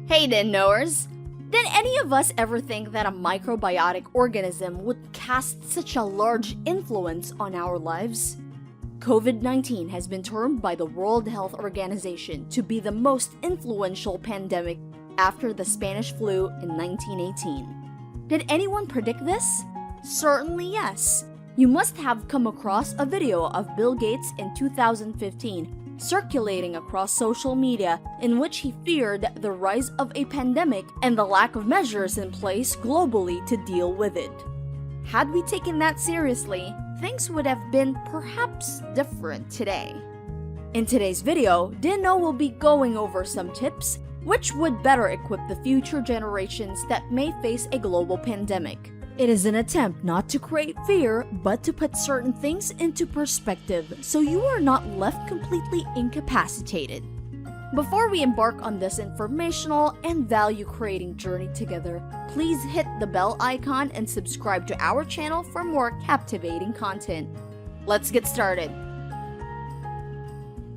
Hey then, knowers! Did any of us ever think that a microbiotic organism would cast such a large influence on our lives? COVID-19 has been termed by the World Health Organization to be the most influential pandemic after the Spanish flu in 1918. Did anyone predict this? Certainly yes. You must have come across a video of Bill Gates in 2015 circulating across social media in which he feared the rise of a pandemic and the lack of measures in place globally to deal with it. Had we taken that seriously, things would have been perhaps different today. In today's video, Dino will be going over some tips which would better equip the future generations that may face a global pandemic. It is an attempt not to create fear, but to put certain things into perspective so you are not left completely incapacitated. Before we embark on this informational and value-creating journey together, please hit the bell icon and subscribe to our channel for more captivating content. Let's get started.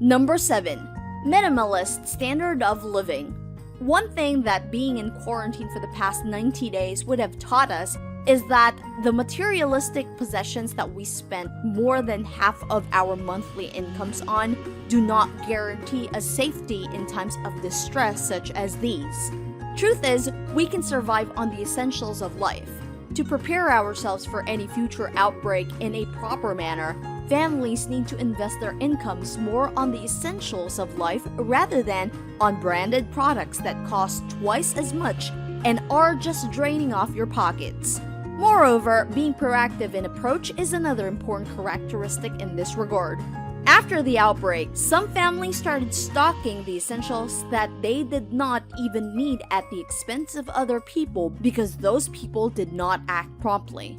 Number 7. Minimalist standard of living. One thing that being in quarantine for the past 90 days would have taught us is that the materialistic possessions that we spend more than half of our monthly incomes on do not guarantee us safety in times of distress such as these. Truth is, we can survive on the essentials of life. To prepare ourselves for any future outbreak in a proper manner, families need to invest their incomes more on the essentials of life rather than on branded products that cost twice as much and are just draining off your pockets. Moreover, being proactive in approach is another important characteristic in this regard. After the outbreak, some families started stocking the essentials that they did not even need at the expense of other people because those people did not act promptly.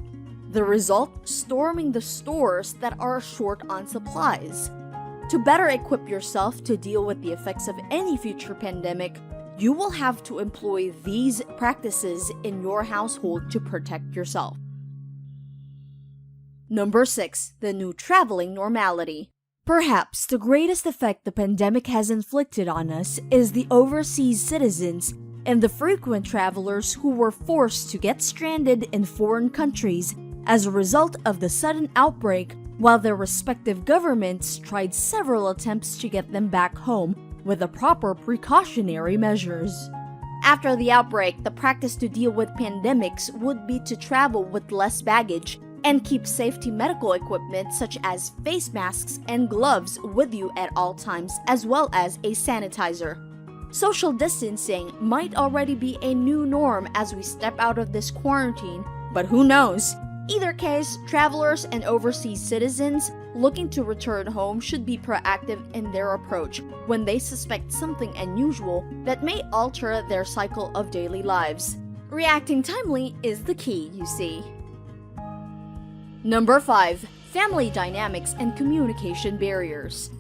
The result? Storming the stores that are short on supplies. To better equip yourself to deal with the effects of any future pandemic, you will have to employ these practices in your household to protect yourself. Number 6. The new traveling normality. Perhaps the greatest effect the pandemic has inflicted on us is the overseas citizens and the frequent travelers who were forced to get stranded in foreign countries as a result of the sudden outbreak, while their respective governments tried several attempts to get them back home with the proper precautionary measures. After the outbreak, the practice to deal with pandemics would be to travel with less baggage and keep safety medical equipment such as face masks and gloves with you at all times, as well as a sanitizer. Social distancing might already be a new norm as we step out of this quarantine, but who knows? Either case, travelers and overseas citizens looking to return home should be proactive in their approach when they suspect something unusual that may alter their cycle of daily lives. Reacting timely is the key, you see. Number 5. Family dynamics and communication barriers.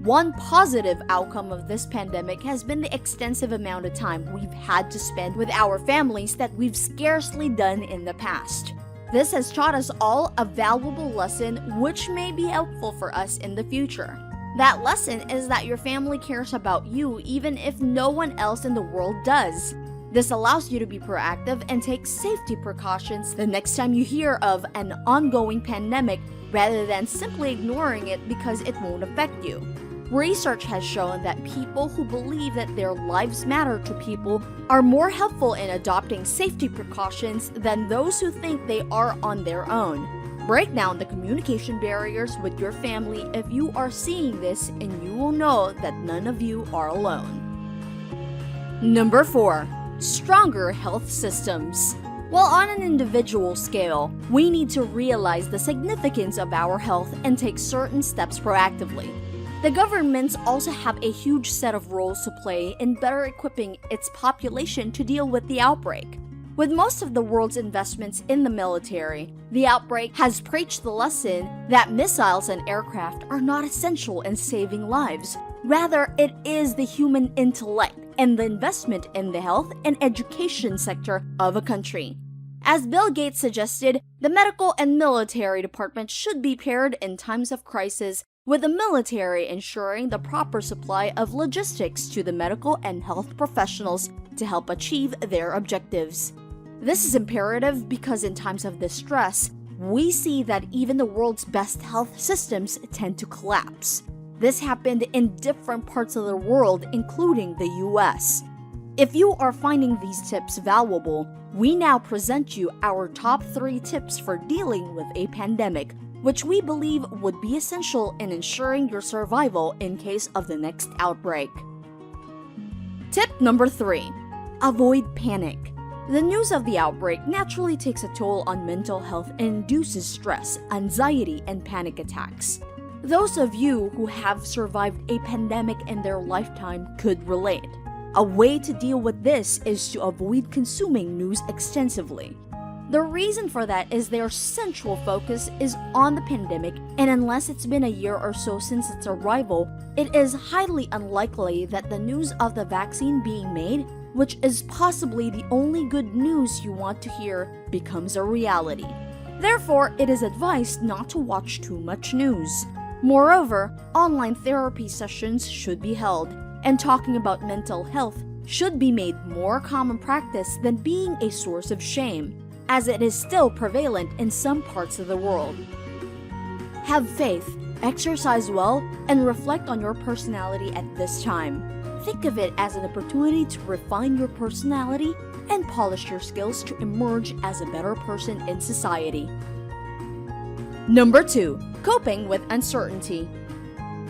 One positive outcome of this pandemic has been the extensive amount of time we've had to spend with our families that we've scarcely done in the past. This has taught us all a valuable lesson which may be helpful for us in the future. That lesson is that your family cares about you even if no one else in the world does. This allows you to be proactive and take safety precautions the next time you hear of an ongoing pandemic rather than simply ignoring it because it won't affect you. Research has shown that people who believe that their lives matter to people are more helpful in adopting safety precautions than those who think they are on their own. Break down the communication barriers with your family if you are seeing this, and you will know that none of you are alone. Number 4. Stronger health systems. While on an individual scale, we need to realize the significance of our health and take certain steps proactively. The governments also have a huge set of roles to play in better equipping its population to deal with the outbreak. With most of the world's investments in the military, the outbreak has preached the lesson that missiles and aircraft are not essential in saving lives. Rather, it is the human intellect and the investment in the health and education sector of a country. As Bill Gates suggested, the medical and military departments should be paired in times of crisis, with the military ensuring the proper supply of logistics to the medical and health professionals to help achieve their objectives. This is imperative because in times of distress, we see that even the world's best health systems tend to collapse. This happened in different parts of the world, including the US. If you are finding these tips valuable, we now present you our top 3 tips for dealing with a pandemic, which we believe would be essential in ensuring your survival in case of the next outbreak. Tip number 3. Avoid panic. The news of the outbreak naturally takes a toll on mental health and induces stress, anxiety, and panic attacks. Those of you who have survived a pandemic in their lifetime could relate. A way to deal with this is to avoid consuming news extensively. The reason for that is their central focus is on the pandemic, and unless it's been a year or so since its arrival, it is highly unlikely that the news of the vaccine being made, which is possibly the only good news you want to hear, becomes a reality. Therefore, it is advised not to watch too much news. Moreover, online therapy sessions should be held, and talking about mental health should be made more common practice than being a source of shame, as it is still prevalent in some parts of the world. Have faith, exercise well, and reflect on your personality at this time. Think of it as an opportunity to refine your personality and polish your skills to emerge as a better person in society. Number 2. Coping with uncertainty.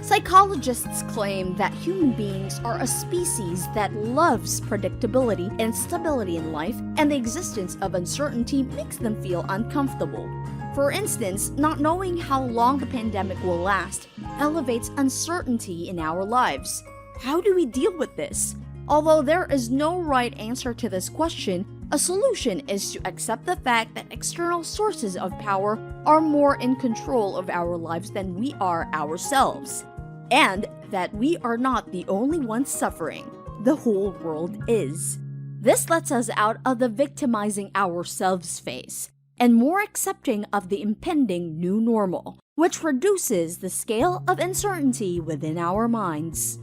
Psychologists claim that human beings are a species that loves predictability and stability in life, and the existence of uncertainty makes them feel uncomfortable. For instance, not knowing how long the pandemic will last elevates uncertainty in our lives. How do we deal with this? Although there is no right answer to this question, a solution is to accept the fact that external sources of power are more in control of our lives than we are ourselves, and that we are not the only ones suffering. The whole world is. This lets us out of the victimizing ourselves phase and more accepting of the impending new normal, which reduces the scale of uncertainty within our minds.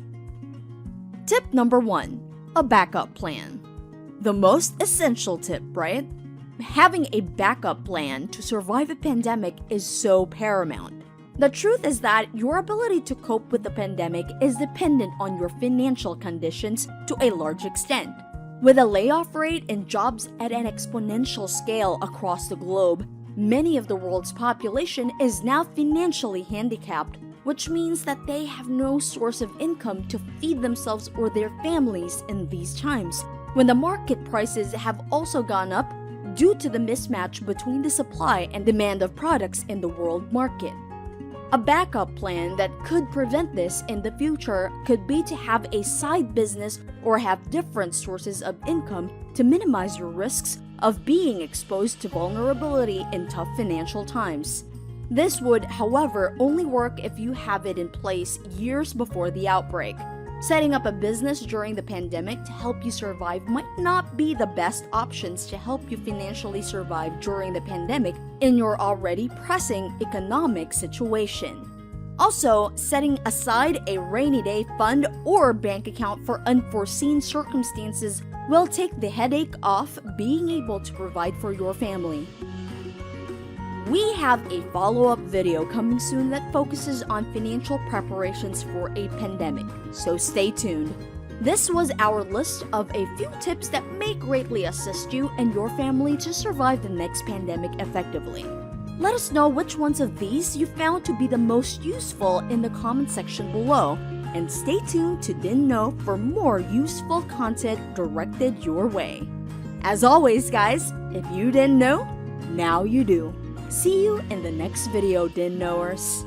Tip number 1. A backup plan. The most essential tip, right? Having a backup plan to survive a pandemic is so paramount. The truth is that your ability to cope with the pandemic is dependent on your financial conditions to a large extent. With a layoff rate in jobs at an exponential scale across the globe, many of the world's population is now financially handicapped, which means that they have no source of income to feed themselves or their families in these times, when the market prices have also gone up due to the mismatch between the supply and demand of products in the world market. A backup plan that could prevent this in the future could be to have a side business or have different sources of income to minimize your risks of being exposed to vulnerability in tough financial times. This would, however, only work if you have it in place years before the outbreak. Setting up a business during the pandemic to help you survive might not be the best options to help you financially survive during the pandemic in your already pressing economic situation. Also, setting aside a rainy day fund or bank account for unforeseen circumstances will take the headache off being able to provide for your family. We have a follow-up video coming soon that focuses on financial preparations for a pandemic, so stay tuned. This was our list of a few tips that may greatly assist you and your family to survive the next pandemic effectively. Let us know which ones of these you found to be the most useful in the comment section below, and stay tuned to Didn't Know for more useful content directed your way. As always, guys, if you didn't know, now you do. See you in the next video, Didn't Knowers.